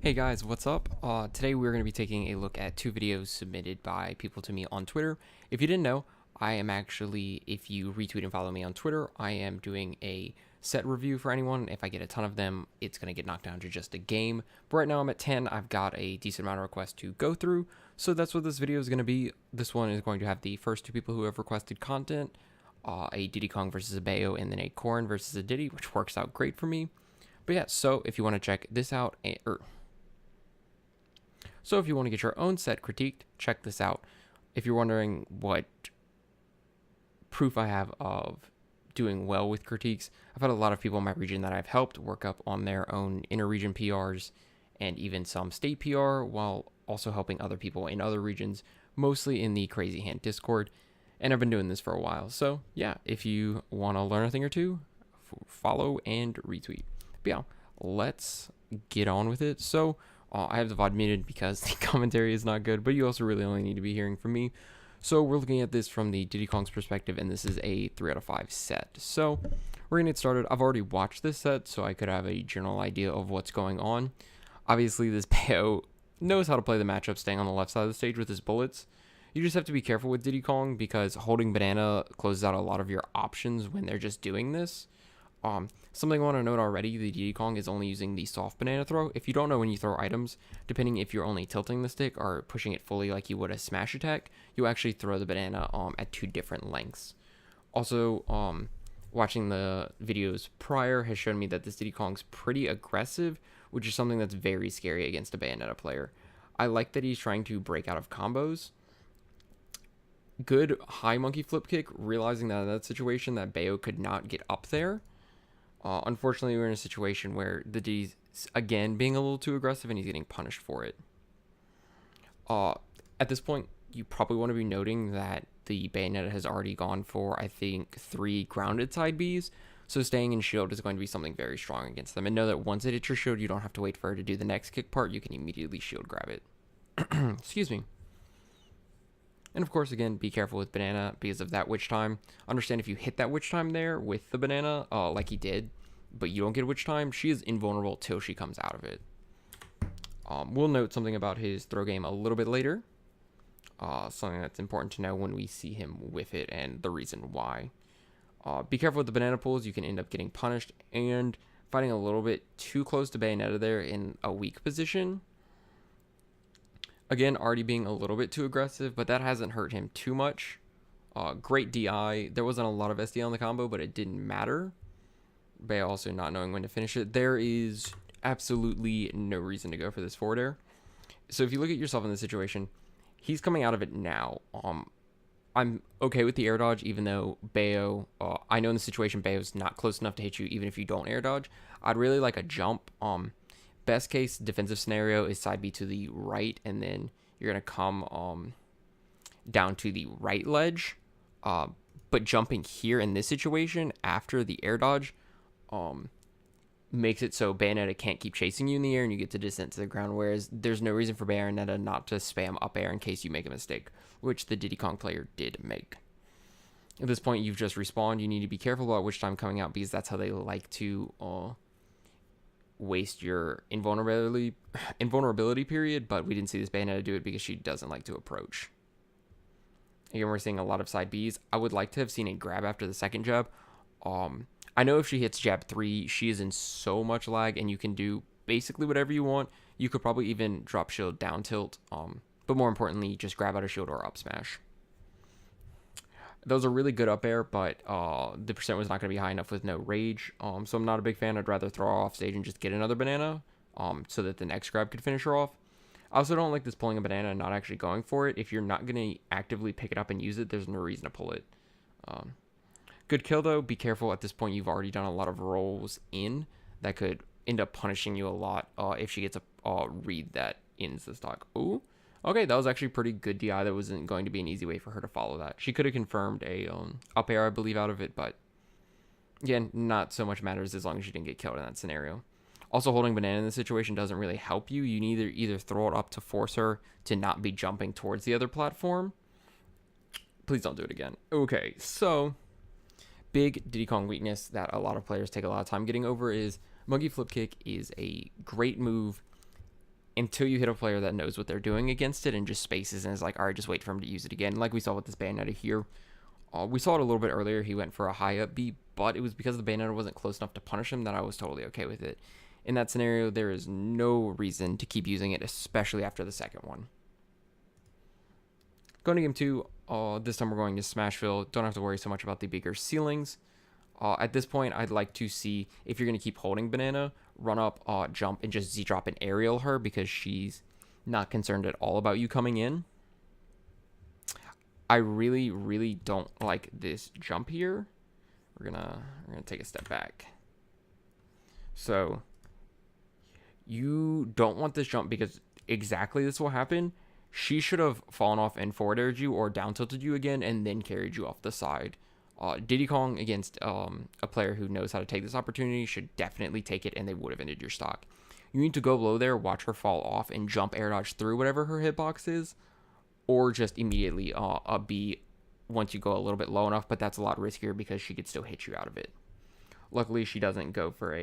Hey guys, what's up? Today we're going to be taking a look at two videos submitted by people to me on Twitter. If you didn't know, I am actually, if you retweet and follow me on Twitter, I am doing a set review for anyone. If I get a ton of them, it's going to get knocked down to just a game. But right now I'm at 10. I've got a decent amount of requests to go through. So that's what this video is going to be. This one is going to have the first two people who have requested content, a Diddy Kong versus a Bayo, and then a Corrin versus a Diddy, which works out great for me. But yeah, so if you want to check this out, so if you want to get your own set critiqued, check this out. If you're wondering what proof I have of doing well with critiques, I've had a lot of people in my region that I've helped work up on their own inter-region PRs and even some state PR, while also helping other people in other regions, mostly in the Crazy Hand Discord. And I've been doing this for a while. So yeah, if you want to learn a thing or two, follow and retweet. But yeah, let's get on with it. So I have the VOD muted because the commentary is not good, but you also really only need to be hearing from me. So we're looking at this from the Diddy Kong's perspective, and this is a 3 out of 5 set. So we're going to get started. I've already watched this set, so I could have a general idea of what's going on. Obviously, this Bayo knows how to play the matchup, staying on the left side of the stage with his bullets. You just have to be careful with Diddy Kong because holding banana closes out a lot of your options when they're just doing this. Something I want to note already, the Diddy Kong is only using the soft banana throw. If you don't know when you throw items, depending if you're only tilting the stick or pushing it fully like you would a smash attack, you actually throw the banana at two different lengths. Also, watching the videos prior has shown me that this Diddy Kong's pretty aggressive, which is something that's very scary against a Bayonetta player. I like that he's trying to break out of combos. Good high monkey flip kick, realizing that in that situation that Bayo could not get up there. Unfortunately, we're in a situation where the Diddy's, again, being a little too aggressive and he's getting punished for it. At this point, you probably want to be noting that the Bayonetta has already gone for, I think, 3 grounded side Bs. So staying in shield is going to be something very strong against them. And know that once it hits your shield, you don't have to wait for her to do the next kick part. You can immediately shield grab it. Excuse me. And of course, again, be careful with banana because of that witch time. Understand if you hit that witch time there with the banana, like he did, but you don't get witch time, she is invulnerable till she comes out of it. We'll note something about his throw game a little bit later. Something that's important to know when we see him with it and the reason why. Be careful with the banana pulls. You can end up getting punished and fighting a little bit too close to Bayonetta there in a weak position. Again, already being a little bit too aggressive, but that hasn't hurt him too much. Great DI. There wasn't a lot of SD on the combo, but it didn't matter. Bay also not knowing when to finish it. There is absolutely no reason to go for this forward air. So if you look at yourself in this situation, he's coming out of it now. I'm okay with the air dodge, even though Bayo, I know in the situation Bayo's not close enough to hit you, even if you don't air dodge. I'd really like a jump. Best case defensive scenario is side B to the right, and then you're going to come down to the right ledge. But jumping here in this situation after the air dodge makes it so Bayonetta can't keep chasing you in the air and you get to descent to the ground, whereas there's no reason for Bayonetta not to spam up air in case you make a mistake, which the Diddy Kong player did make. At this point, you've just respawned. You need to be careful about which time coming out because that's how they like to waste your invulnerability period, but we didn't see this Bayonetta do it because she doesn't like to approach. Again, we're seeing a lot of side Bs. I would like to have seen a grab after the second jab. I know if she hits jab 3, she is in so much lag, and you can do basically whatever you want. You could probably even drop shield down tilt, but more importantly, just grab out a shield or up smash. Those are really good up air, but the percent was not going to be high enough with no rage. So I'm not a big fan. I'd rather throw her off stage and just get another banana so that the next grab could finish her off. I also don't like this pulling a banana and not actually going for it. If you're not going to actively pick it up and use it, there's no reason to pull it. Good kill, though. Be careful. At this point, you've already done a lot of rolls in that could end up punishing you a lot if she gets a read that ends the stock. Ooh. Okay, that was actually pretty good DI. That wasn't going to be an easy way for her to follow that. She could have confirmed a up air, I believe, out of it, but again, not so much matters as long as you didn't get killed in that scenario. Also, holding banana in this situation doesn't really help you. You need to either throw it up to force her to not be jumping towards the other platform. Please don't do it again. Okay, so big Diddy Kong weakness that a lot of players take a lot of time getting over is monkey flip kick is a great move until you hit a player that knows what they're doing against it and just spaces and is like, all right, just wait for him to use it again. Like we saw with this Bayonetta here. We saw it a little bit earlier. He went for a high up B, but it was because the Bayonetta wasn't close enough to punish him that I was totally okay with it. In that scenario, there is no reason to keep using it, especially after the second one. Going to game 2, this time we're going to Smashville. Don't have to worry so much about the bigger ceilings. At this point, I'd like to see if you're going to keep holding Banana, run up, jump, and just Z-drop and aerial her because she's not concerned at all about you coming in. I really, really don't like this jump here. We're gonna take a step back. So you don't want this jump because exactly this will happen. She should have fallen off and forward aired you or down tilted you again and then carried you off the side. Diddy Kong against a player who knows how to take this opportunity should definitely take it, and they would have ended your stock. You need to go low there, watch her fall off, and jump air dodge through whatever her hitbox is, or just immediately a B once you go a little bit low enough, but that's a lot riskier because she could still hit you out of it. Luckily, she doesn't go for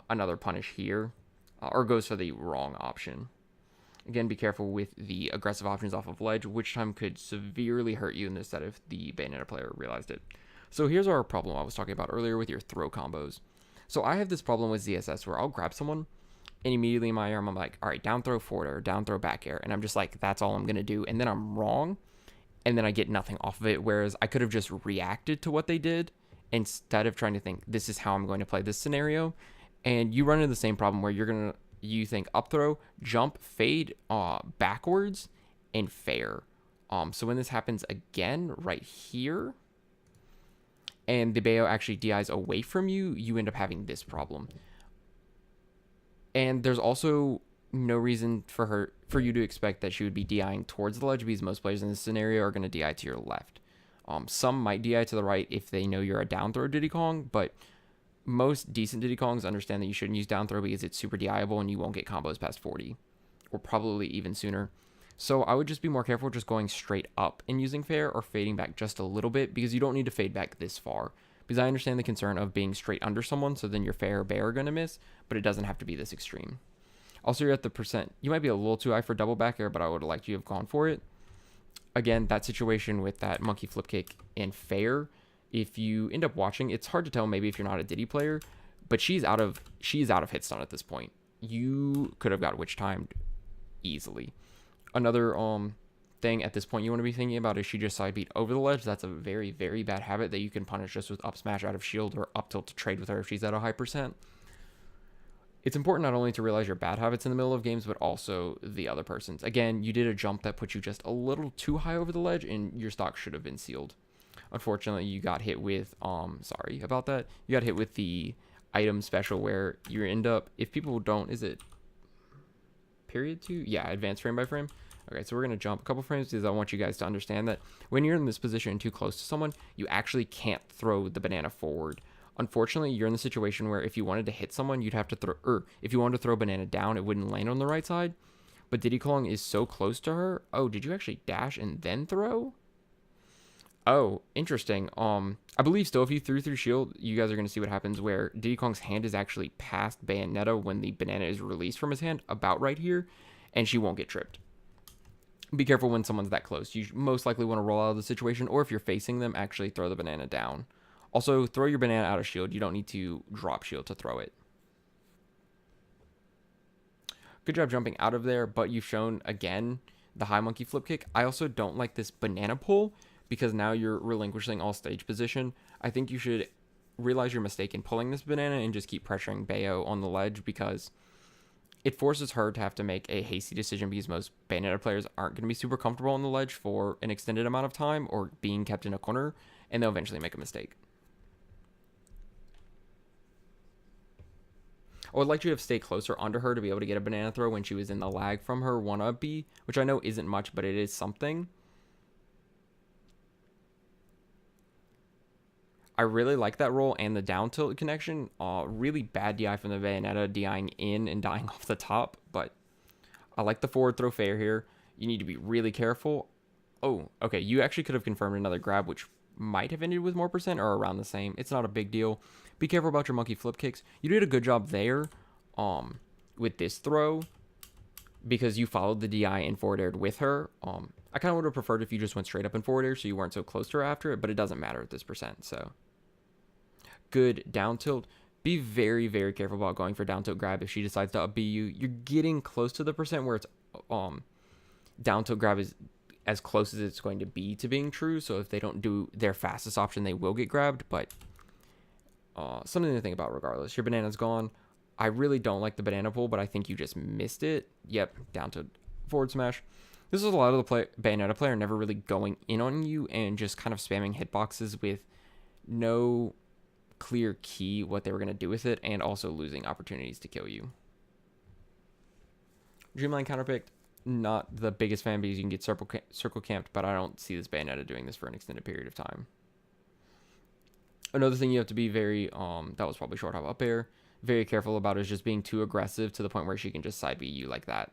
another punish here, or goes for the wrong option. Again, be careful with the aggressive options off of ledge, which time could severely hurt you in this set if the Bayonetta player realized it. So here's our problem I was talking about earlier with your throw combos. So I have this problem with ZSS where I'll grab someone, and immediately in my arm, I'm like, all right, down throw forward air, down throw back air. And I'm just like, that's all I'm going to do. And then I'm wrong. And then I get nothing off of it. Whereas I could have just reacted to what they did instead of trying to think, this is how I'm going to play this scenario. And you run into the same problem where you think up throw, jump, fade, backwards, and fair. So when this happens again right here, and the Bayo actually DIs away from you, you end up having this problem. And there's also no reason for you to expect that she would be DIing towards the ledge because most players in this scenario are going to DI to your left. Some might DI to the right if they know you're a down throw Diddy Kong, but most decent Diddy Kongs understand that you shouldn't use down throw because it's super DIable and you won't get combos past 40, or probably even sooner. So I would just be more careful just going straight up and using fair or fading back just a little bit because you don't need to fade back this far. Because I understand the concern of being straight under someone, so then your fair or bear are going to miss, but it doesn't have to be this extreme. Also, you're at the percent. You might be a little too high for double back air, but I would have liked you to have gone for it. Again, that situation with that monkey flip kick and fair, if you end up watching, it's hard to tell maybe if you're not a Diddy player, but she's out of hit stun at this point. You could have got witch timed easily. Another thing at this point you want to be thinking about is she just side beat over the ledge. That's a very, very bad habit that you can punish just with up smash out of shield or up tilt to trade with her if she's at a high percent. It's important not only to realize your bad habits in the middle of games, but also the other person's. Again, you did a jump that put you just a little too high over the ledge and your stock should have been sealed. Unfortunately, you got hit with, sorry about that. You got hit with the item special where you end up, if people don't, is it period 2? Yeah, advanced frame by frame. Okay, so we're going to jump a couple frames because I want you guys to understand that when you're in this position too close to someone, you actually can't throw the banana forward. Unfortunately, you're in the situation where if you wanted to hit someone, you'd have to throw, or if you wanted to throw banana down, it wouldn't land on the right side. But Diddy Kong is so close to her. Oh, did you actually dash and then throw? Oh, interesting. I believe still if you threw through shield, you guys are going to see what happens where Diddy Kong's hand is actually past Bayonetta when the banana is released from his hand, about right here, and she won't get tripped. Be careful when someone's that close. You most likely want to roll out of the situation, or if you're facing them, actually throw the banana down. Also, throw your banana out of shield. You don't need to drop shield to throw it. Good job jumping out of there, but you've shown, again, the high monkey flip kick. I also don't like this banana pull because now you're relinquishing all stage position. I think you should realize your mistake in pulling this banana and just keep pressuring Bayo on the ledge because it forces her to have to make a hasty decision because most Bayonetta players aren't going to be super comfortable on the ledge for an extended amount of time or being kept in a corner, and they'll eventually make a mistake. I would like you to have stayed closer under her to be able to get a banana throw when she was in the lag from her 1-up B, which I know isn't much, but it is something. I really like that roll and the down tilt connection. Really bad DI from the Bayonetta, DIing in and dying off the top, but I like the forward throw fair here. You need to be really careful. Oh, okay, you actually could have confirmed another grab, which might have ended with more percent or around the same. It's not a big deal. Be careful about your monkey flip kicks. You did a good job there with this throw. because you followed the DI and forward aired with her. I kind of would have preferred if you just went straight up and forward air so you weren't so close to her after it, but it doesn't matter at this percent. So good down tilt. Be very, very careful about going for down tilt grab if she decides to up B you. You're getting close to the percent where it's down tilt grab is as close as it's going to be to being true. So if they don't do their fastest option, they will get grabbed. But something to think about regardless. Your banana's gone. I really don't like the banana pull, but I think you just missed it. Yep, down to forward smash. This is a lot of the Bayonetta player never really going in on you and just kind of spamming hitboxes with no clear key what they were going to do with it, and also losing opportunities to kill you. Dreamline counterpicked. Not the biggest fan because you can get circle camped, but I don't see this Bayonetta doing this for an extended period of time. Another thing you have to be very, that was probably short hop up air, very careful about is just being too aggressive to the point where she can just side B you like that.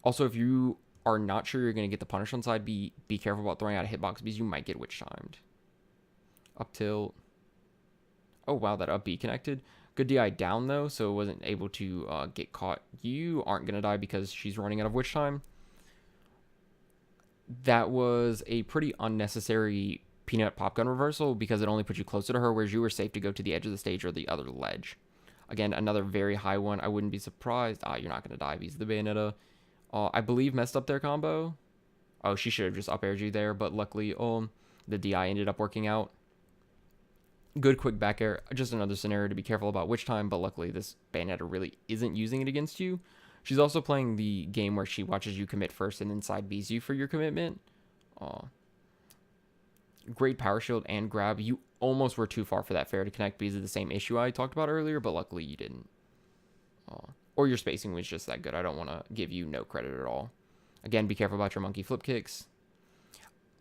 Also, if you are not sure you're going to get the punish on side B, be careful about throwing out a hitbox because you might get witch timed. Up tilt. Oh, wow, that up B connected. Good DI down, though, so it wasn't able to get caught. You aren't going to die because she's running out of witch time. That was a pretty unnecessary peanut pop gun reversal because it only put you closer to her, whereas you were safe to go to the edge of the stage or the other ledge. Again, another very high one. I wouldn't be surprised. You're not going to die because the Bayonetta, I believe, messed up their combo. Oh, she should have just up aired you there, but luckily the DI ended up working out. Good quick back air. Just another scenario to be careful about which time, but luckily this Bayonetta really isn't using it against you. She's also playing the game where she watches you commit first and then side B's you for your commitment. Great power shield and grab. You almost were too far for that fair to connect because of the same issue I talked about earlier, but luckily you didn't. Or your spacing was just that good. I don't want to give you no credit at all. Again, be careful about your monkey flip kicks.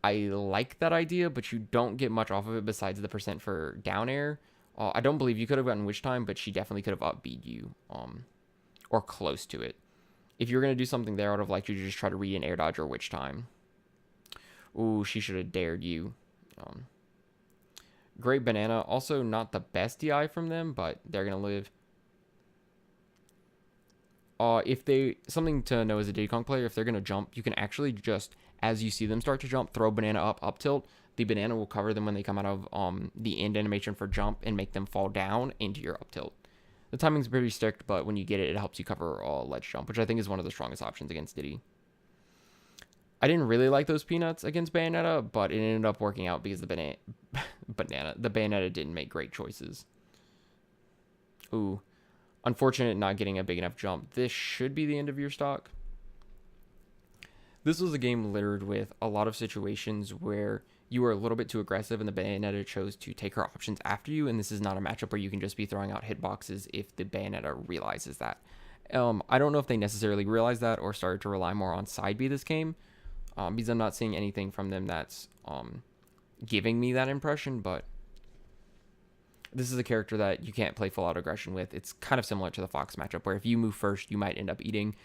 I like that idea, but you don't get much off of it besides the percent for down air. I don't believe you could have gotten witch time, but she definitely could have upbeat you, or close to it. If you're going to do something there, I would have liked you to just try to read an air dodge or witch time. Ooh, she should have dared you. Great banana. Also not the best DI from them, but they're going to live. Something to know as a Diddy Kong player, if they're going to jump, you can actually just, as you see them start to jump, throw banana up tilt. The banana will cover them when they come out of the end animation for jump and make them fall down into your up tilt. The timing's pretty strict, but when you get it, it helps you cover ledge jump, which I think is one of the strongest options against Diddy. I didn't really like those peanuts against Bayonetta, but it ended up working out because the Bayonetta didn't make great choices. Ooh. Unfortunate not getting a big enough jump. This should be the end of your stock. This was a game littered with a lot of situations where you were a little bit too aggressive and the Bayonetta chose to take her options after you, and this is not a matchup where you can just be throwing out hitboxes if the Bayonetta realizes that. I don't know if they necessarily realized that or started to rely more on side B this game, because I'm not seeing anything from them that's giving me that impression, but this is a character that you can't play full out aggression with. It's kind of similar to the Fox matchup, where if you move first, you might end up eating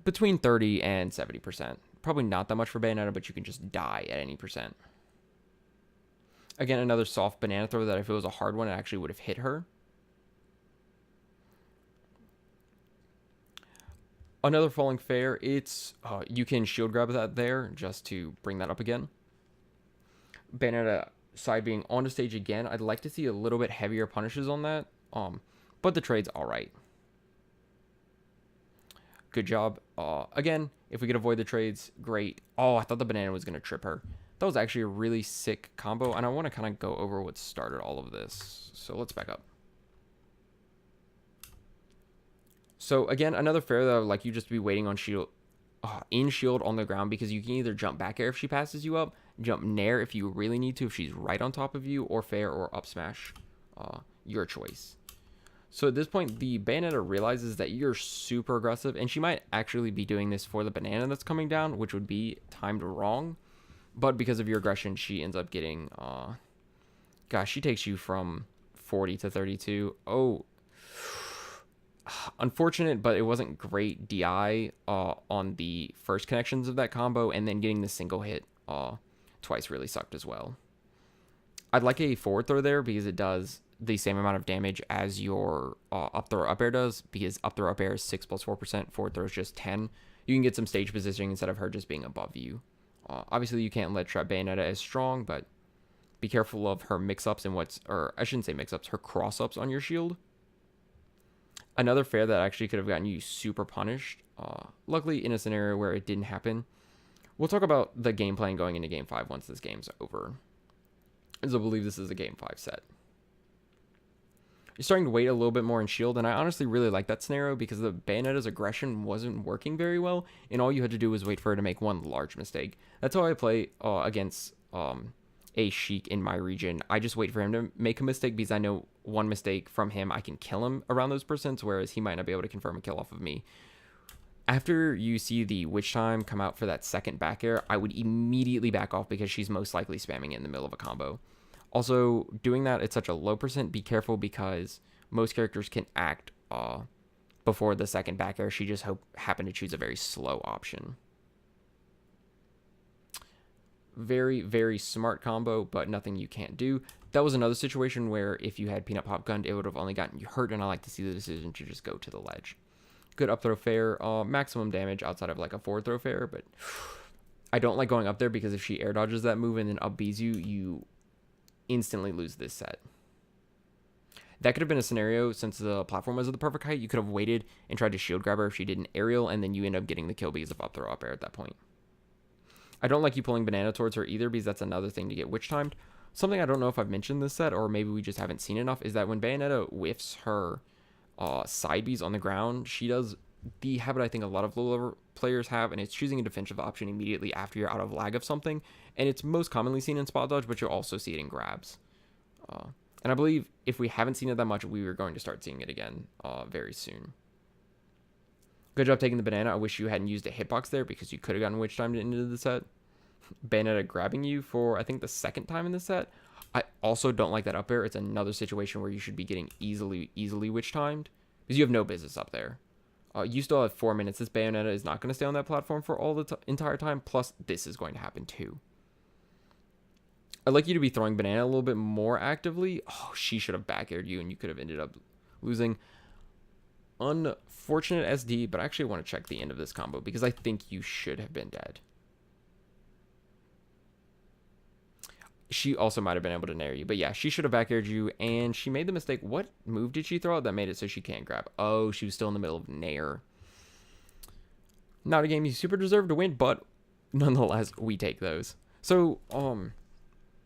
between 30 and 70%. Probably not that much for Bayonetta, but you can just die at any percent. Again, another soft banana throw that if it was a hard one, it actually would have hit her. Another falling fair, it's you can shield grab that there just to bring that up again. Bayonetta side being on the stage again. I'd like to see a little bit heavier punishes on that, but the trade's all right. Good job. Again, if we could avoid the trades, great. I thought the banana was going to trip her. That was actually a really sick combo, and I want to kind of go over what started all of this. So let's back up. So again, another fair that I would like you just to be waiting on shield, in shield on the ground, because you can either jump back air if she passes you up, jump nair if you really need to if she's right on top of you, or fair or up smash, your choice. So at this point, the Bayonetta realizes that you're super aggressive, and she might actually be doing this for the banana that's coming down, which would be timed wrong. But because of your aggression, she ends up getting, gosh, she takes you from 40 to 32. Oh, unfortunate, but it wasn't great DI on the first connections of that combo, and then getting the single hit twice really sucked as well. I'd like a forward throw there because it does the same amount of damage as your up throw up air does, because up throw up air is 6 plus 4%, forward throw is just 10. You can get some stage positioning instead of her just being above you. Obviously, you can't let trap Bayonetta as strong, but be careful of her mix-ups and or I shouldn't say mix-ups, her cross-ups on your shield. Another fair that actually could have gotten you super punished, luckily in a scenario where it didn't happen. We'll talk about the game plan going into Game 5 once this game's over, as I believe this is a Game 5 set. You're starting to wait a little bit more in shield, and I honestly really like that scenario because the Bayonetta's aggression wasn't working very well, and all you had to do was wait for her to make one large mistake. That's how I play against a Sheik in my region. I just wait for him to make a mistake because I know one mistake from him, I can kill him around those percents, whereas he might not be able to confirm a kill off of me. After you see the witch time come out for that second back air, I would immediately back off because she's most likely spamming it in the middle of a combo. Also, doing that at such a low percent, be careful because most characters can act before the second back air. She just happened to choose a very slow option. Very, very smart combo, but nothing you can't do. That was another situation where if you had Peanut Pop Gunned, it would have only gotten you hurt, and I like to see the decision to just go to the ledge. Good up throw fair, maximum damage outside of like a forward throw fair, but I don't like going up there because if she air dodges that move and then up Bs you, you instantly lose this set. That could have been a scenario, since the platform was at the perfect height, you could have waited and tried to shield grab her if she did an aerial, and then you end up getting the kill because of up throw up air at that point. I don't like you pulling banana towards her either because that's another thing to get witch timed. Something I don't know if I've mentioned this set, or maybe we just haven't seen enough, is that when Bayonetta whiffs her side Bs on the ground, she does the habit I think a lot of low-level players have, and it's choosing a defensive option immediately after you're out of lag of something, and it's most commonly seen in spot dodge, but you'll also see it in grabs. And I believe if we haven't seen it that much, we were going to start seeing it again very soon. Good job taking the banana. I wish you hadn't used a hitbox there because you could have gotten witch timed into the set. Bayonetta grabbing you for, I think, the second time in the set. I also don't like that up air. It's another situation where you should be getting easily witch timed because you have no business up there. You still have 4 minutes. This Bayonetta is not going to stay on that platform for all the entire time. Plus, this is going to happen too. I'd like you to be throwing banana a little bit more actively. Oh, she should have back aired you and you could have ended up losing. Unfortunate SD, but I actually want to check the end of this combo because I think you should have been dead. She also might have been able to nair you, but yeah, she should have back aired you, and she made the mistake. What move did she throw out that made it so she can't grab? Oh, she was still in the middle of nair. Not a game you super deserve to win, but nonetheless, we take those. So,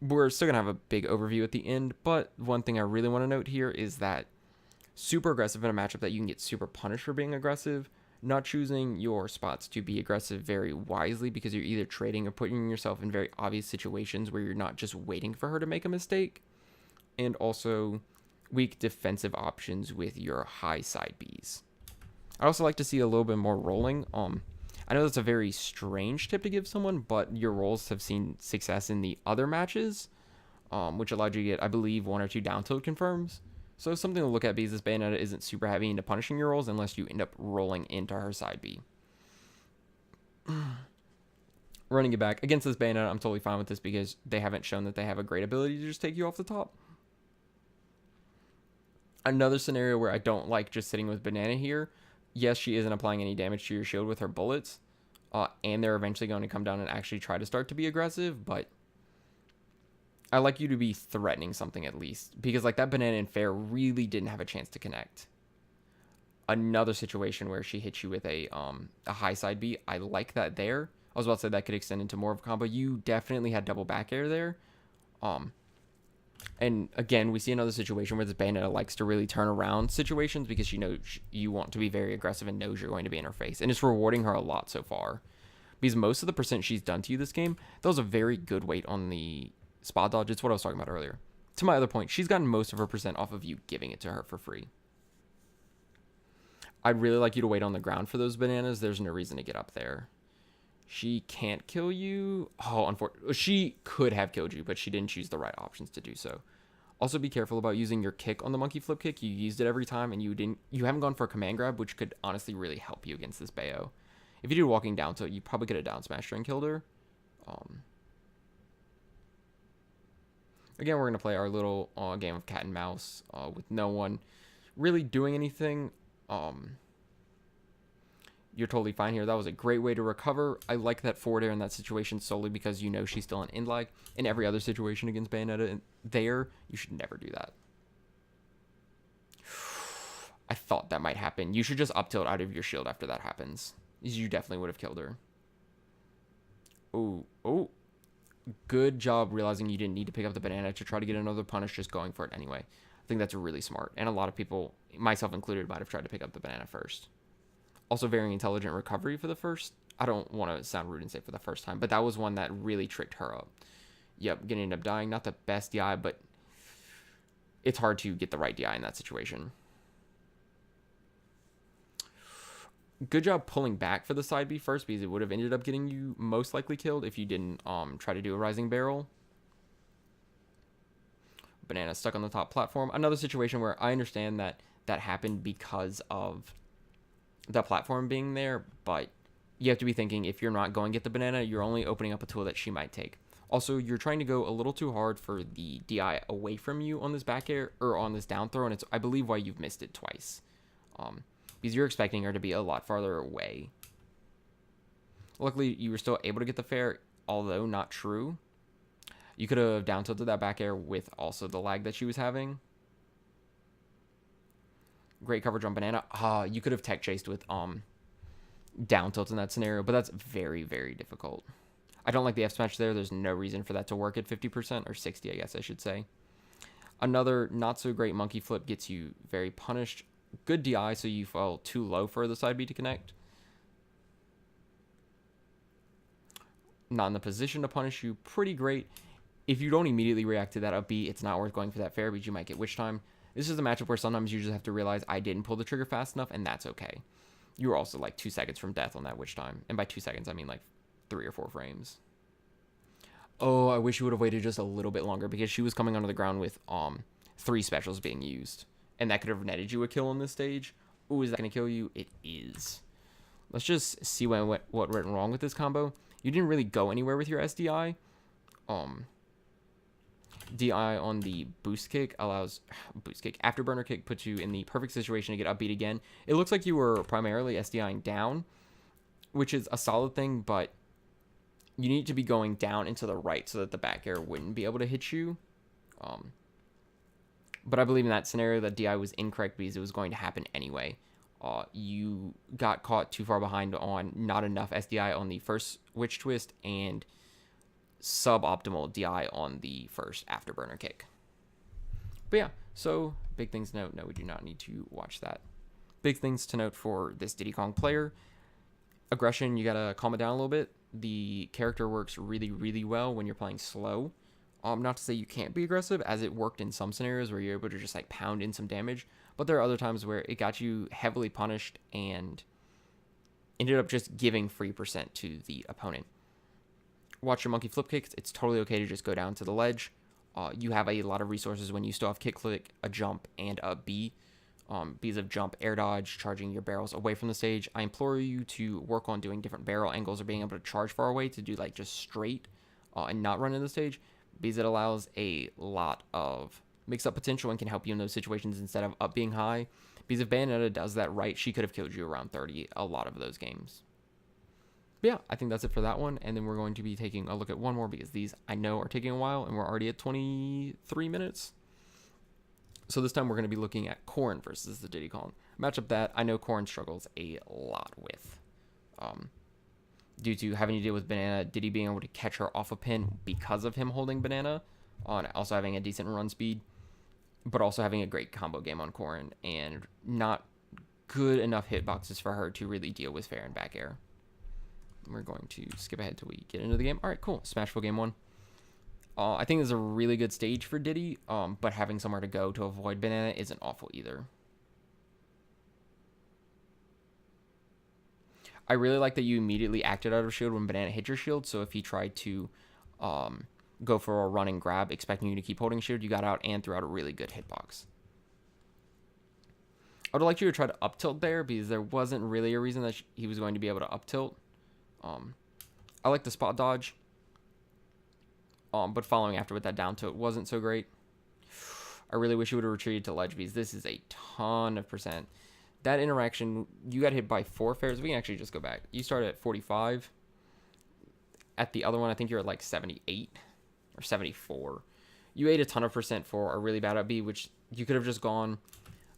we're still gonna have a big overview at the end, but one thing I really want to note here is that super aggressive in a matchup that you can get super punished for being aggressive, not choosing your spots to be aggressive very wisely because you're either trading or putting yourself in very obvious situations where you're not just waiting for her to make a mistake, and also weak defensive options with your high side Bs. I also like to see a little bit more rolling. I know that's a very strange tip to give someone, but your rolls have seen success in the other matches, which allowed you to get, I believe, 1 or 2 down tilt confirms. So something to look at because this Bayonetta isn't super heavy into punishing your rolls unless you end up rolling into her side B. Running it back. Against this Bayonetta, I'm totally fine with this because they haven't shown that they have a great ability to just take you off the top. Another scenario where I don't like just sitting with banana here. Yes, she isn't applying any damage to your shield with her bullets. And they're eventually going to come down and actually try to start to be aggressive, but I like you to be threatening something at least, because like that banana and fair really didn't have a chance to connect. Another situation where she hit you with a high side B, I like that there. I was about to say that could extend into more of a combo. You definitely had double back air there. And again, we see another situation where this Bayonetta likes to really turn around situations because she knows you want to be very aggressive and knows you're going to be in her face. And it's rewarding her a lot so far. Because most of the percent she's done to you this game, that was a very good weight on the spot dodge. It's what I was talking about earlier. To my other point, she's gotten most of her percent off of you giving it to her for free. I'd really like you to wait on the ground for those bananas. There's no reason to get up there. She can't kill you. Oh, unfortunately, she could have killed you, but she didn't choose the right options to do so. Also, be careful about using your kick on the monkey flip kick. You used it every time, and you haven't gone for a command grab, which could honestly really help you against this Bayo. If you did walking down to it, you probably could have down smashed her and killed her. Again, we're going to play our little game of cat and mouse with no one really doing anything. You're totally fine here. That was a great way to recover. I like that forward air in that situation solely because you know she's still an end lag. In every other situation against Bayonetta there, you should never do that. I thought that might happen. You should just up tilt out of your shield after that happens. You definitely would have killed her. Oh. Good job realizing you didn't need to pick up the banana to try to get another punish, just going for it anyway. I think that's really smart. And a lot of people, myself included, might have tried to pick up the banana first. Also, very intelligent recovery for the first. I don't want to sound rude and say for the first time, but that was one that really tricked her up. Yep, gonna end up dying. Not the best DI, but it's hard to get the right DI in that situation. Good job pulling back for the side B first, because it would have ended up getting you most likely killed if you didn't try to do a rising barrel. Banana stuck on the top platform. Another situation where I understand that that happened because of the platform being there, but you have to be thinking if you're not going to get the banana, you're only opening up a tool that she might take. Also, you're trying to go a little too hard for the DI away from you on this back air or on this down throw, and it's, I believe, why you've missed it twice. Because you're expecting her to be a lot farther away. Luckily, you were still able to get the fair, although not true. You could have down tilted that back air with also the lag that she was having. Great coverage on banana. You could have tech chased with down tilt in that scenario, but that's very, very difficult. I don't like the F smash there. There's no reason for that to work at 50% or 60, I guess I should say. Another not so great monkey flip gets you very punished. Good DI, so you fell too low for the side B to connect. Not in the position to punish you. Pretty great. If you don't immediately react to that up B, it's not worth going for that fair, because you might get witch time. This is a matchup where sometimes you just have to realize I didn't pull the trigger fast enough, and that's okay. You were also like 2 seconds from death on that witch time. And by 2 seconds, I mean like 3 or 4 frames. Oh, I wish you would have waited just a little bit longer, because she was coming onto the ground with 3 specials being used. And that could have netted you a kill on this stage. Ooh, is that going to kill you? It is. Let's just see what went wrong with this combo. You didn't really go anywhere with your SDI. DI on the boost kick allows... Boost kick. Afterburner kick puts you in the perfect situation to get upbeat again. It looks like you were primarily SDIing down, which is a solid thing, but you need to be going down and to the right so that the back air wouldn't be able to hit you. But I believe in that scenario that DI was incorrect because it was going to happen anyway. You got caught too far behind on not enough SDI on the first witch twist and suboptimal DI on the first afterburner kick. But yeah, so big things to note. No, we do not need to watch that. Big things to note for this Diddy Kong player. Aggression, you gotta calm it down a little bit. The character works really, really well when you're playing slow. Not to say you can't be aggressive, as it worked in some scenarios where you're able to just like pound in some damage, but there are other times where it got you heavily punished and ended up just giving free percent to the opponent. Watch your monkey flip kicks. It's totally okay to just go down to the ledge. You have a lot of resources when you still have kick flick, a jump, and a B. B's of jump, air dodge, charging your barrels away from the stage. I implore you to work on doing different barrel angles or being able to charge far away to do like just straight and not run in the stage. Because it allows a lot of mix-up potential and can help you in those situations instead of up being high. Because if Bayonetta does that right, she could have killed you around 30 a lot of those games. But yeah, I think that's it for that one. And then we're going to be taking a look at one more, because these I know are taking a while, and we're already at 23 minutes. So this time we're going to be looking at Corrin versus the Diddy Kong. A matchup that I know Corrin struggles a lot with. Due to having to deal with banana, Diddy being able to catch her off a pin because of him holding banana, on also having a decent run speed, but also having a great combo game on Corrin, and not good enough hitboxes for her to really deal with fair and back air. We're going to skip ahead till we get into the game. All right, cool. Smashville game 1. I think this is a really good stage for Diddy, but having somewhere to go to avoid banana isn't awful either. I really like that you immediately acted out of shield when banana hit your shield, so if he tried to go for a run and grab, expecting you to keep holding shield, you got out and threw out a really good hitbox. I would like you to try to up tilt there, because there wasn't really a reason that he was going to be able to up tilt. I like the spot dodge. But following after with that down tilt wasn't so great. I really wish you would have retreated to ledge because this is a ton of percent. That interaction, you got hit by 4 fares. We can actually just go back. You started at 45. At the other one, I think you're at like 78 or 74. You ate a ton of percent for a really bad up B, which you could have just gone.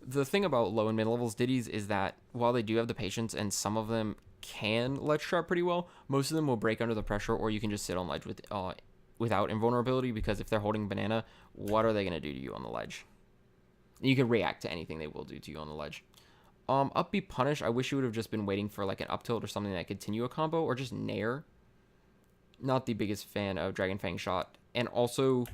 The thing about low and mid levels Diddy's is that while they do have the patience and some of them can ledge trap pretty well, most of them will break under the pressure, or you can just sit on ledge with without invulnerability, because if they're holding banana, what are they going to do to you on the ledge? You can react to anything they will do to you on the ledge. Up B punish, I wish you would have just been waiting for like an up tilt or something that continue a combo, or just nair. Not the biggest fan of Dragon Fang shot, and also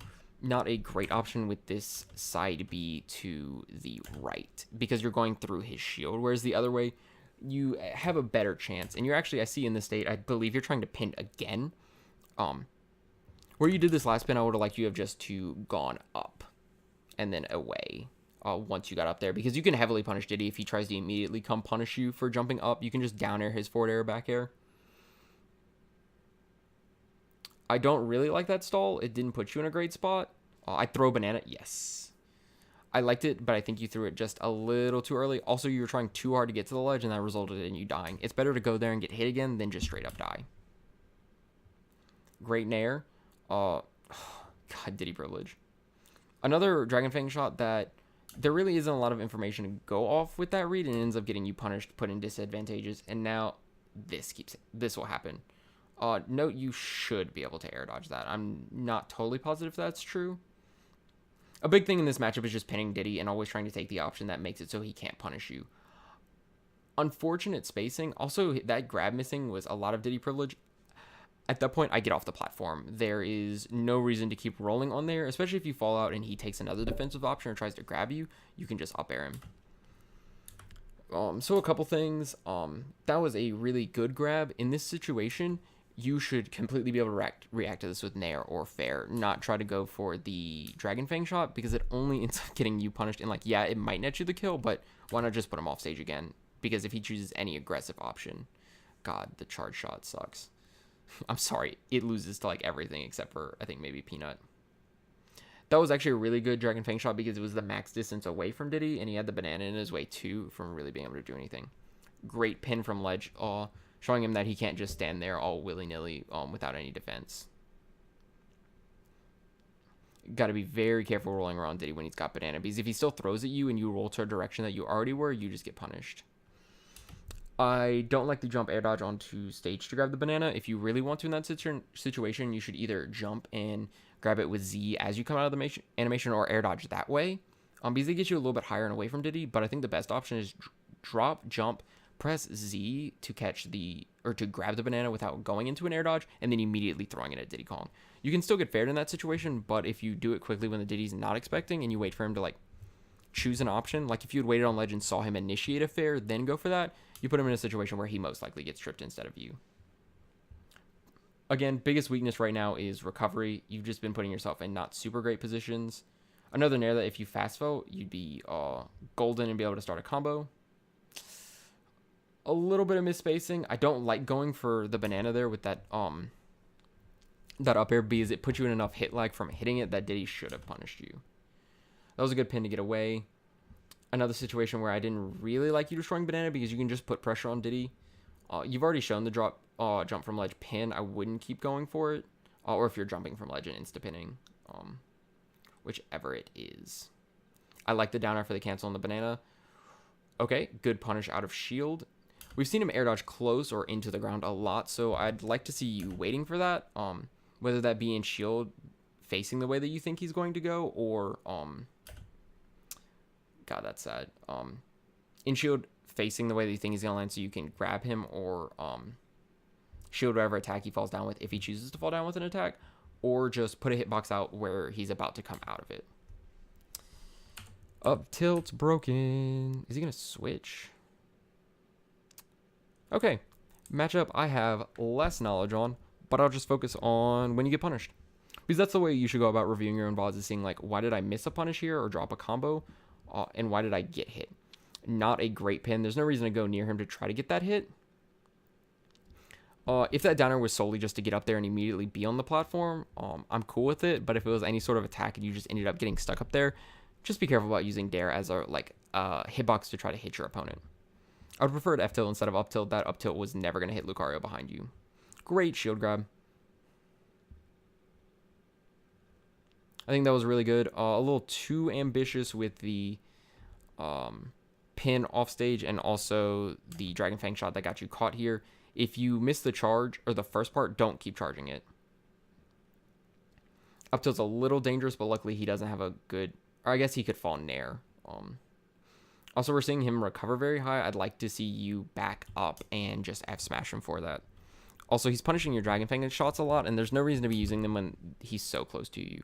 not a great option with this side B to the right, because you're going through his shield, whereas the other way, you have a better chance. And you're actually, I see in this state, I believe you're trying to pin again. Where you did this last pin, I would have liked you have just to gone up and then away once you got up there, because you can heavily punish Diddy if he tries to immediately come punish you for jumping up. You can just down air his forward air, back air. I don't really like that stall. It didn't put you in a great spot. I throw banana. Yes. I liked it, but I think you threw it just a little too early. Also, you were trying too hard to get to the ledge, and that resulted in you dying. It's better to go there and get hit again than just straight up die. Great nair. God, Diddy privilege. Another Dragon Fang shot that there really isn't a lot of information to go off with that read, and it ends up getting you punished, put in disadvantages, and now this will happen. Note you should be able to air dodge that. I'm not totally positive that's true. A big thing in this matchup is just pinning Diddy and always trying to take the option that makes it so he can't punish you. Unfortunate spacing. Also, that grab missing was a lot of Diddy privilege. At that point, I get off the platform. There is no reason to keep rolling on there, especially if you fall out and he takes another defensive option or tries to grab you. You can just up air him. So a couple things. That was a really good grab. In this situation, you should completely be able to react to this with nair or fair, not try to go for the Dragon Fang shot, because it only ends up getting you punished. And like, yeah, it might net you the kill, but why not just put him off stage again? Because if he chooses any aggressive option, God, the charge shot sucks. I'm sorry, it loses to like everything except for, I think, maybe Peanut. That was actually a really good Dragon Fang shot because it was the max distance away from Diddy, and he had the banana in his way too from really being able to do anything. Great pin from ledge, showing him that he can't just stand there all willy-nilly without any defense. Got to be very careful rolling around Diddy when he's got banana, because if he still throws at you and you roll to a direction that you already were, you just get punished. I don't like the jump air dodge onto stage to grab the banana. If you really want to in that situation, you should either jump and grab it with Z as you come out of the animation, or air dodge that way. Because they get you a little bit higher and away from Diddy, but I think the best option is drop, jump, press Z to catch to grab the banana without going into an air dodge, and then immediately throwing it at Diddy Kong. You can still get fared in that situation, but if you do it quickly when the Diddy's not expecting and you wait for him to like choose an option, like if you had waited on ledge and saw him initiate a fair, then go for that, you put him in a situation where he most likely gets tripped instead of you. Again, biggest weakness right now is recovery. You've just been putting yourself in not super great positions. Another nair that if you fast fell, you'd be golden and be able to start a combo. A little bit of misspacing. I don't like going for the banana there with that up air, because it puts you in enough hit lag from hitting it that Diddy should have punished you. That was a good pin to get away. Another situation where I didn't really like you destroying banana, because you can just put pressure on Diddy. You've already shown the jump from ledge pin. I wouldn't keep going for it. Or if you're jumping from ledge and insta-pinning. Whichever it is. I like the down air for the cancel on the banana. Okay, good punish out of shield. We've seen him air dodge close or into the ground a lot, so I'd like to see you waiting for that. Whether that be in shield facing the way that you think he's going to go, or God, that's sad. In shield facing the way that you think he's going to land, so you can grab him, or shield whatever attack he falls down with if he chooses to fall down with an attack, or just put a hitbox out where he's about to come out of it. Up tilt's broken. Is he going to switch? Okay, matchup I have less knowledge on, but I'll just focus on when you get punished. Because that's the way you should go about reviewing your own VODs, is seeing like, why did I miss a punish here or drop a combo? And why did I get hit? Not a great pin. There's no reason to go near him to try to get that hit. If that downer was solely just to get up there and immediately be on the platform, I'm cool with it. But if it was any sort of attack and you just ended up getting stuck up there, just be careful about using dare as a hitbox to try to hit your opponent. I would prefer it F tilt instead of up tilt. That up tilt was never going to hit Lucario behind you. Great shield grab. I think that was really good. A little too ambitious with the pin off stage and also the Dragon Fang shot that got you caught here. If you miss the charge or the first part, don't keep charging it. Up tilt's a little dangerous, but luckily he doesn't have a good, or I guess he could fall nair. Also, we're seeing him recover very high. I'd like to see you back up and just F smash him for that. Also, he's punishing your Dragon Fang shots a lot, and there's no reason to be using them when he's so close to you.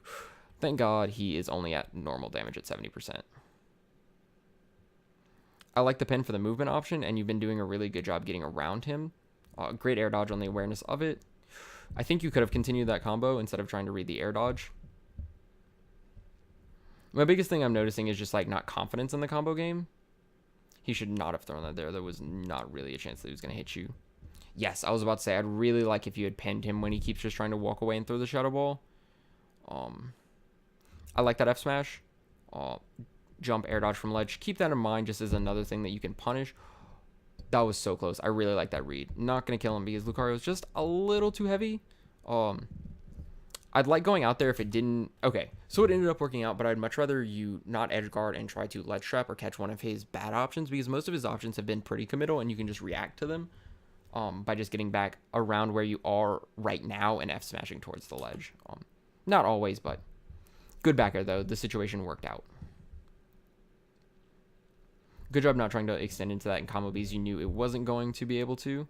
Thank God he is only at normal damage at 70%. I like the pin for the movement option, and you've been doing a really good job getting around him. Great air dodge on the awareness of it. I think you could have continued that combo instead of trying to read the air dodge. My biggest thing I'm noticing is just like not confidence in the combo game. He should not have thrown that there. There was not really a chance that he was going to hit you. Yes, I was about to say I'd really like if you had pinned him when he keeps just trying to walk away and throw the Shadow Ball. I like that F smash. Jump air dodge from ledge. Keep that in mind just as another thing that you can punish. That was so close. I really like that read. Not going to kill him because Lucario is just a little too heavy. I'd like going out there if it didn't... Okay, so it ended up working out, but I'd much rather you not edge guard and try to ledge trap or catch one of his bad options because most of his options have been pretty committal and you can just react to them by just getting back around where you are right now and F smashing towards the ledge. Not always, but good back air though. The situation worked out. Good job not trying to extend into that in combo because you knew it wasn't going to be able to.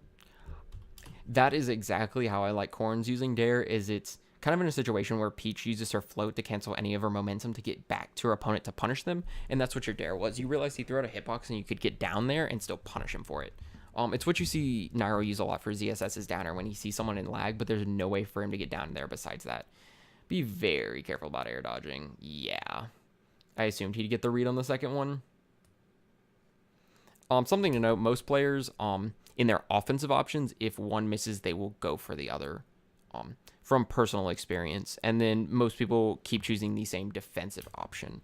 That is exactly how I like Corrin's using dare, is it's kind of in a situation where Peach uses her float to cancel any of her momentum to get back to her opponent to punish them, and that's what your dare was. You realized he threw out a hitbox and you could get down there and still punish him for it. It's what you see Nairo use a lot for ZSS's downer when he sees someone in lag, but there's no way for him to get down there besides that. Be very careful about air dodging. Yeah. I assumed he'd get the read on the second one. Something to note, most players, in their offensive options, if one misses, they will go for the other, from personal experience. And then most people keep choosing the same defensive option.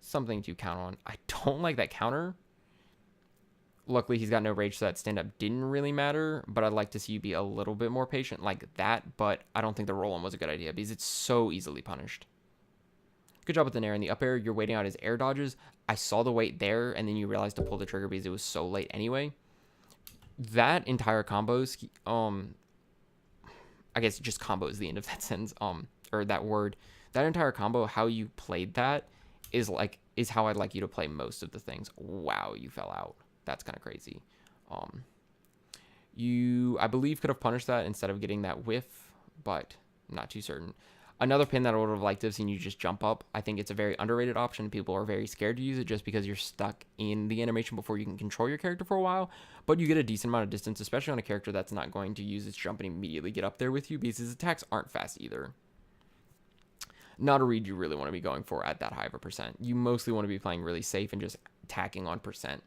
Something to count on. I don't like that counter. Luckily, he's got no rage, so that stand-up didn't really matter. But I'd like to see you be a little bit more patient like that. But I don't think the roll-on was a good idea because it's so easily punished. Good job with the nair and the up air. You're waiting out his air dodges. I saw the wait there, and then you realized to pull the trigger because it was so late anyway. That entire combos, I guess just combo is the end of that sentence, or that word. That entire combo, how you played that is how I'd like you to play most of the things. Wow, you fell out. That's kind of crazy. You, I believe, could have punished that instead of getting that whiff, but I'm not too certain. Another pin that I would have liked to have seen you just jump up. I think it's a very underrated option. People are very scared to use it just because you're stuck in the animation before you can control your character for a while. But you get a decent amount of distance, especially on a character that's not going to use its jump and immediately get up there with you because his attacks aren't fast either. Not a read you really want to be going for at that high of a percent. You mostly want to be playing really safe and just attacking on percent.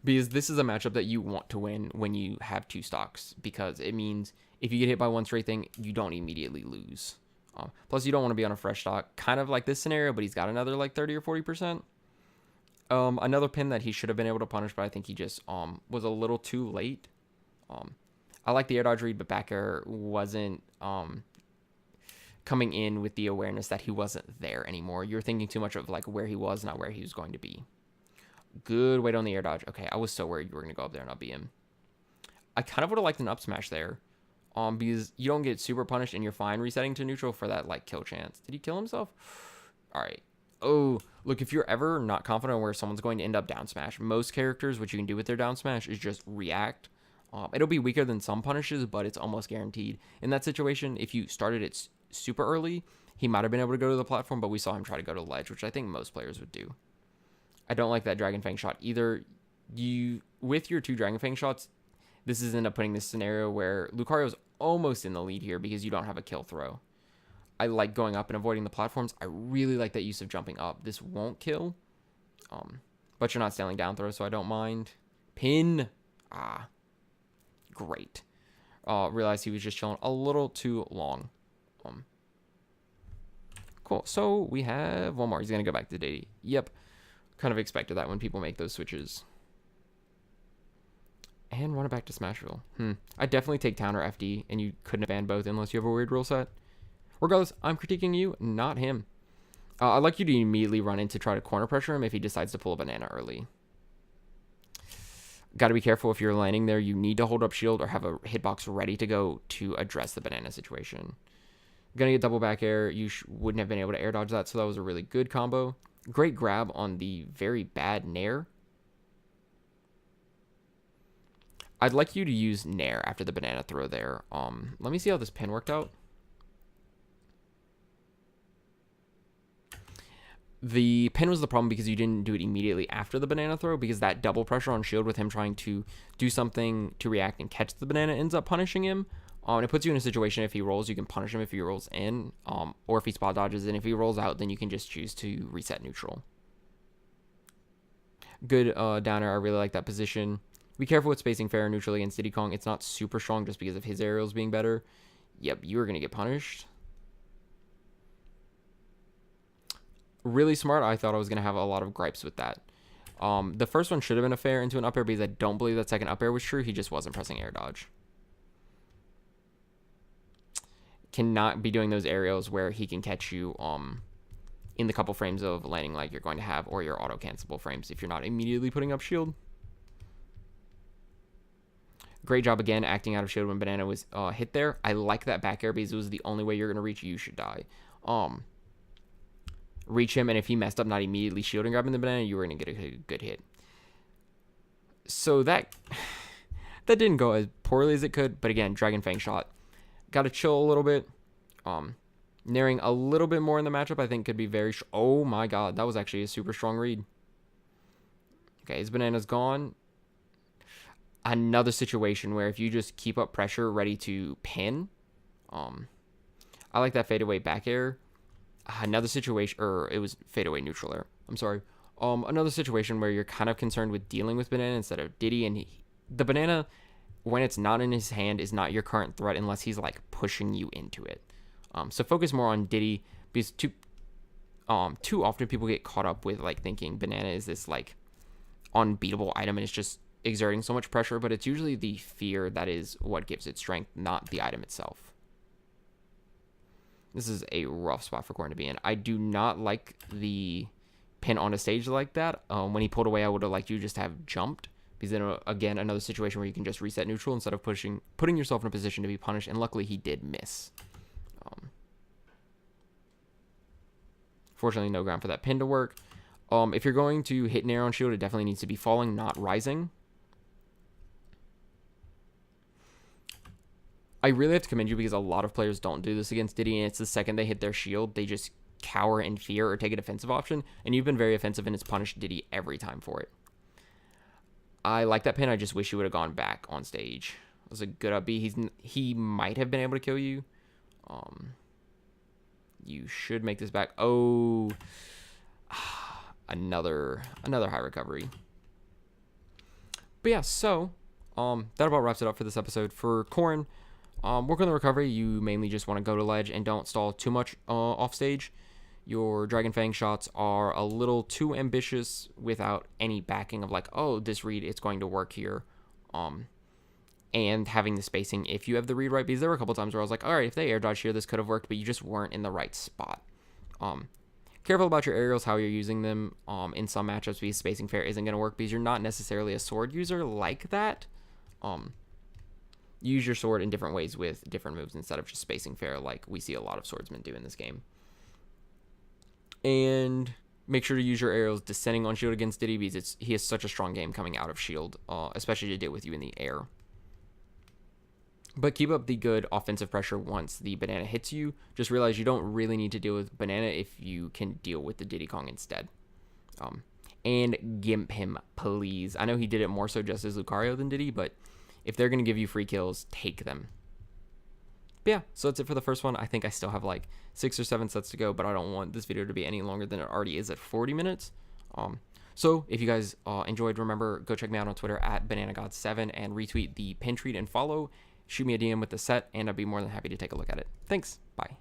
Because this is a matchup that you want to win when you have two stocks. Because it means if you get hit by one straight thing, you don't immediately lose. Plus, you don't want to be on a fresh stock. Kind of like this scenario, but he's got another like 30 or 40%. Another pin that he should have been able to punish, but I think he just was a little too late. I like the air dodge read, but back air wasn't coming in with the awareness that he wasn't there anymore. You're thinking too much of like where he was, not where he was going to be. Good weight on the air dodge. Okay, I was so worried you were going to go up there and not be him. I kind of would have liked an up smash there. Because you don't get super punished and you're fine resetting to neutral for that like kill chance. Did he kill himself? All right. Oh, look, if you're ever not confident where someone's going to end up down smash, most characters, what you can do with their down smash is just react. It'll be weaker than some punishes, but it's almost guaranteed. In that situation, if you started it super early, he might have been able to go to the platform, but we saw him try to go to the ledge, which I think most players would do. I don't like that Dragon Fang shot either. With your two Dragon Fang shots, this is end up putting this scenario where Lucario's almost in the lead here because you don't have a kill throw. I like going up and avoiding the platforms. I really like that use of jumping up. This won't kill, but you're not standing down throw, so I don't mind. Pin. Great. Realized he was just chilling a little too long. Cool. So we have one more. He's going to go back to Diddy. Yep. Kind of expected that when people make those switches. And run it back to Smashville. I'd definitely take Town or FD, and you couldn't have banned both unless you have a weird rule set. Regardless, I'm critiquing you, not him. I'd like you to immediately run in to try to corner pressure him if he decides to pull a banana early. Got to be careful if you're landing there. You need to hold up shield or have a hitbox ready to go to address the banana situation. Gonna get double back air. You wouldn't have been able to air dodge that, so that was a really good combo. Great grab on the very bad nair. I'd like you to use nair after the banana throw there. Let me see how this pin worked out. The pin was the problem because you didn't do it immediately after the banana throw, because that double pressure on shield with him trying to do something to react and catch the banana ends up punishing him. And it puts you in a situation, if he rolls, you can punish him if he rolls in, or if he spot dodges, and if he rolls out, then you can just choose to reset neutral. Good downer. I really like that position. Be careful with spacing fair and neutral against Diddy Kong. It's not super strong just because of his aerials being better. Yep, you are going to get punished. Really smart. I thought I was going to have a lot of gripes with that. The first one should have been a fair into an up air because I don't believe that second up air was true. He just wasn't pressing air dodge. Cannot be doing those aerials where he can catch you in the couple frames of landing like you're going to have, or your auto cancelable frames if you're not immediately putting up shield. Great job again acting out of shield when banana was hit there. I like that back air because it was the only way you're going to reach. You should die. Reach him, and if he messed up not immediately shielding grabbing the banana, you were going to get a good hit. So that didn't go as poorly as it could, but again, Dragon Fang shot. Got to chill a little bit. Nairing a little bit more in the matchup, I think could be very... Oh my god, that was actually a super strong read. Okay, his banana's gone. Another situation where if you just keep up pressure ready to pin, I like that fadeaway back air. Another situation, or it was fadeaway neutral air. I'm sorry. Another situation where you're kind of concerned with dealing with banana instead of Diddy, and the banana, when it's not in his hand, is not your current threat unless he's like pushing you into it. So focus more on Diddy, because too often people get caught up with like thinking banana is this like unbeatable item and it's just exerting so much pressure, but it's usually the fear that is what gives it strength, not the item itself. This is a rough spot for Corrin to be in. I do not like the pin on a stage like that. When he pulled away, I would have liked you just to have jumped, because then again, another situation where you can just reset neutral instead of putting yourself in a position to be punished, and luckily he did miss. Fortunately, no ground for that pin to work. If you're going to hit nair on shield, it definitely needs to be falling, not rising. I really have to commend you because a lot of players don't do this against Diddy, and it's the second they hit their shield, they just cower in fear or take a defensive option, and you've been very offensive, and it's punished Diddy every time for it. I like that pin. I just wish you would have gone back on stage. It was a good up B. He might have been able to kill you. You should make this back. Oh, another high recovery. But yeah, so that about wraps it up for this episode. For Corrin, work on the recovery. You mainly just want to go to ledge and don't stall too much off stage. Your Dragon Fang shots are a little too ambitious without any backing of like, oh, this read, it's going to work here. And having the spacing if you have the read right, because there were a couple times where I was like, all right, if they air dodge here, this could have worked, but you just weren't in the right spot. Careful about your aerials, how you're using them in some matchups, because spacing fair isn't going to work because you're not necessarily a sword user like that. Use your sword in different ways with different moves instead of just spacing fair like we see a lot of swordsmen do in this game. And make sure to use your aerials descending on shield against Diddy, because he has such a strong game coming out of shield, especially to deal with you in the air. But keep up the good offensive pressure once the banana hits you. Just realize you don't really need to deal with banana if you can deal with the Diddy Kong instead. And gimp him, please. I know he did it more so just as Lucario than Diddy, but if they're going to give you free kills, take them. But yeah, so that's it for the first one. I think I still have like 6 or 7 sets to go, but I don't want this video to be any longer than it already is at 40 minutes. So if you guys enjoyed, remember, go check me out on Twitter at BananaGod7 and retweet the pin tweet and follow. Shoot me a DM with the set, and I'd be more than happy to take a look at it. Thanks. Bye.